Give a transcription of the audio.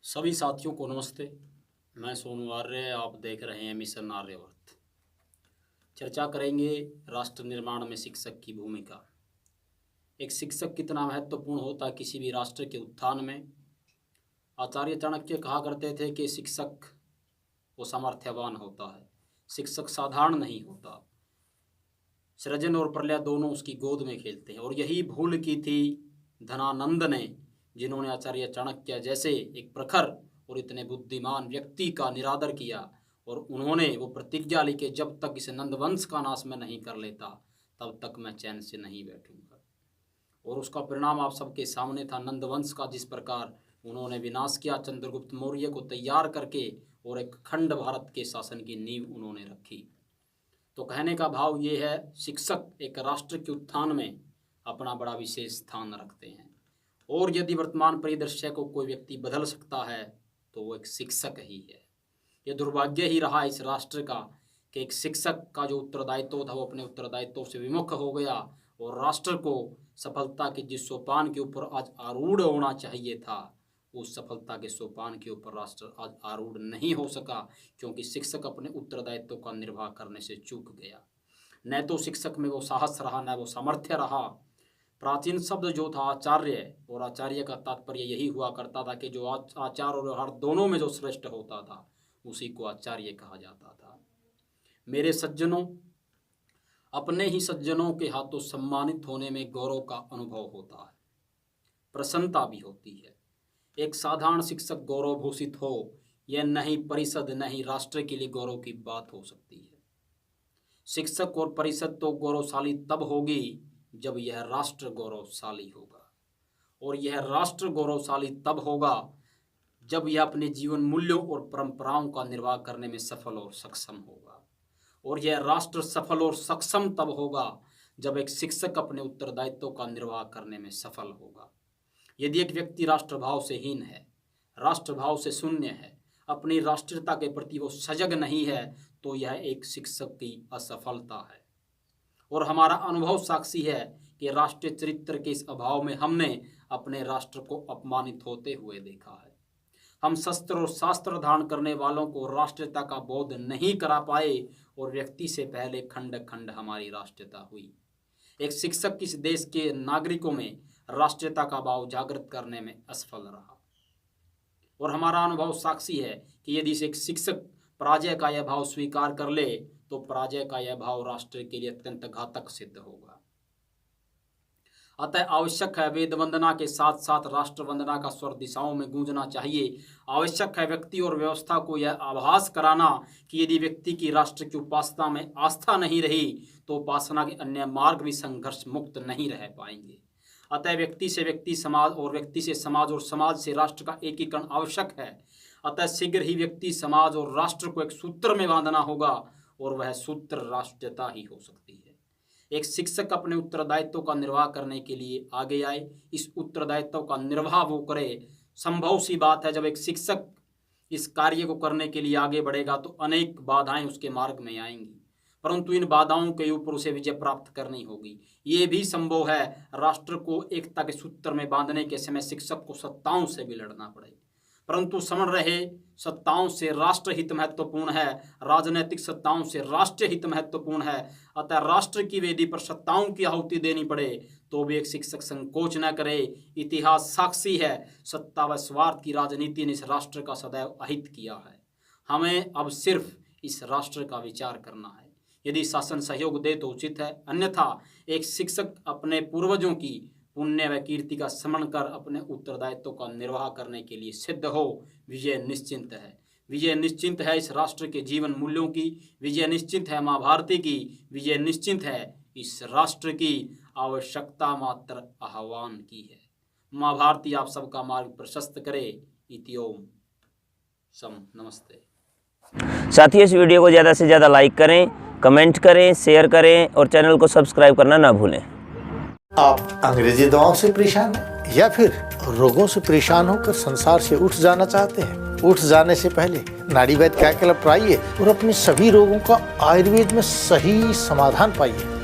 सभी साथियों को नमस्ते। मैं सोनू आर्य, आप देख रहे हैं मिशन आर्यवर्त। चर्चा करेंगे राष्ट्र निर्माण में शिक्षक की भूमिका। एक शिक्षक कितना महत्वपूर्ण होता है किसी भी राष्ट्र के उत्थान में। आचार्य चाणक्य कहा करते थे कि शिक्षक वो सामर्थ्यवान होता है, शिक्षक साधारण नहीं होता। सृजन और प्रलय दोनों उसकी गोद में खेलते हैं, और यही भूल की थी धनानंद ने, जिन्होंने आचार्य चाणक्य जैसे एक प्रखर और इतने बुद्धिमान व्यक्ति का निरादर किया। और उन्होंने वो प्रतिज्ञा ली कि जब तक इस नंदवंश का नाश मैं नहीं कर लेता तब तक मैं चैन से नहीं बैठूंगा। और उसका परिणाम आप सबके सामने था, नंदवंश का जिस प्रकार उन्होंने विनाश किया, चंद्रगुप्त मौर्य को तैयार करके, और एक खंड भारत के शासन की नींव उन्होंने रखी। तो कहने का भाव ये है, शिक्षक एक राष्ट्र के उत्थान में अपना बड़ा विशेष स्थान रखते हैं। और यदि वर्तमान परिदृश्य को कोई व्यक्ति बदल सकता है तो वो एक शिक्षक ही है। ये दुर्भाग्य ही रहा इस राष्ट्र का कि एक शिक्षक का जो उत्तरदायित्व था वो अपने उत्तरदायित्व से विमुख हो गया, और राष्ट्र को सफलता के जिस सोपान के ऊपर आज आरूढ़ होना चाहिए था, उस सफलता के सोपान के ऊपर राष्ट्र आज आरूढ़ नहीं हो सका, क्योंकि शिक्षक अपने उत्तरदायित्व का निर्वाह करने से चूक गया। न तो शिक्षक में वो साहस रहा, न वो सामर्थ्य रहा। प्राचीन शब्द जो था आचार्य, और आचार्य का तात्पर्य यही हुआ करता था कि जो आचार और व्यवहार दोनों में जो श्रेष्ठ होता था उसी को आचार्य कहा जाता था। मेरे सज्जनों, अपने ही सज्जनों के हाथों सम्मानित होने में गौरव का अनुभव होता है, प्रसन्नता भी होती है। एक साधारण शिक्षक गौरव भूषित हो, यह नहीं परिषद नहीं राष्ट्र के लिए गौरव की बात हो सकती है। शिक्षक और परिषद तो गौरवशाली तब होगी जब यह राष्ट्र गौरवशाली होगा, और यह राष्ट्र गौरवशाली तब होगा जब यह अपने जीवन मूल्यों और परंपराओं का निर्वाह करने में सफल और सक्षम होगा। और यह राष्ट्र सफल और सक्षम तब होगा जब एक शिक्षक अपने उत्तरदायित्व का निर्वाह करने में सफल होगा। यदि एक व्यक्ति राष्ट्रभाव से हीन है, राष्ट्रभाव से शून्य है, अपनी राष्ट्रीयता के प्रति वो सजग नहीं है, तो यह एक शिक्षक की असफलता है। और हमारा अनुभव साक्षी है कि राष्ट्रीय चरित्र के इस अभाव में हमने अपने राष्ट्र को अपमानित होते हुए देखा है। हम शस्त्र और शास्त्र धारण करने वालों को राष्ट्रीयता का बोध नहीं करा पाए, और व्यक्ति से पहले खंड खंड हमारी राष्ट्रीयता हुई। एक शिक्षक इस देश के नागरिकों में राष्ट्रीयता का भाव जागृत करने में असफल रहा। और हमारा अनुभव साक्षी है कि यदि एक शिक्षक पराजय का यह भाव स्वीकार कर ले तो पराजय का यह भाव राष्ट्र के लिए अत्यंत घातक सिद्ध होगा। अतः आवश्यक है वेद वंदना के साथ साथ राष्ट्र वंदना का स्वर दिशाओं में गूंजना चाहिए। आवश्यक है व्यक्ति और व्यवस्था को यह आभास कराना कि यदि व्यक्ति की राष्ट्र की उपासना में आस्था नहीं रही तो उपासना के अन्य मार्ग भी संघर्ष मुक्त नहीं रह पाएंगे। अतः व्यक्ति से व्यक्ति, समाज और व्यक्ति से समाज और समाज से राष्ट्र का एकीकरण आवश्यक है। अतः शीघ्र ही व्यक्ति, समाज और राष्ट्र को एक सूत्र में बांधना होगा, और वह सूत्र राष्ट्रीयता ही हो सकती है। एक शिक्षक अपने उत्तरदायित्व का निर्वाह करने के लिए आगे आए, इस उत्तरदायित्व का निर्वाह वो करे। संभव सी बात है, जब एक शिक्षक इस कार्य को करने के लिए आगे बढ़ेगा तो अनेक बाधाएं उसके मार्ग में आएंगी, परंतु इन बाधाओं के ऊपर उसे विजय प्राप्त करनी होगी। ये भी संभव है राष्ट्र को एकता के सूत्र में बांधने के समय शिक्षक को सत्ताओं से भी लड़ना पड़े, परंतु समझ रहे सत्ताओं से राष्ट्र हित महत्वपूर्ण है, राजनीतिक सत्ताओं से राष्ट्रीय हित महत्वपूर्ण है। अतः राष्ट्र की वेदी पर सत्ताओं की आहुति देनी पड़े तो भी एक शिक्षक संकोच न करे। इतिहास साक्षी है, सत्ता व स्वार्थ की राजनीति ने इस राष्ट्र का सदैव अहित किया है। हमें अब सिर्फ इस राष्ट्र का विचार करना है। यदि शासन सहयोग दे तो उचित है, अन्यथा एक शिक्षक अपने पूर्वजों की पुण्य व कीर्ति का स्मरण कर अपने उत्तरदायित्व का निर्वाह करने के लिए सिद्ध हो। विजय निश्चिंत है, विजय निश्चिंत है इस राष्ट्र के जीवन मूल्यों की, विजय निश्चिंत है माँ भारती की, विजय निश्चिंत है इस राष्ट्र की। आवश्यकता मात्र आह्वान की है। माँ भारती आप सबका मार्ग प्रशस्त करे। इति ओम सम। नमस्ते साथियों, इस वीडियो को ज़्यादा से ज़्यादा लाइक करें, कमेंट करें, शेयर करें और चैनल को सब्सक्राइब करना ना भूलें। आप अंग्रेजी दवाओं से परेशान हैं या फिर रोगों से परेशान होकर संसार से उठ जाना चाहते हैं? उठ जाने से पहले नाड़ी वैद्य क्या क्लब आइए और अपने सभी रोगों का आयुर्वेद में सही समाधान पाइए।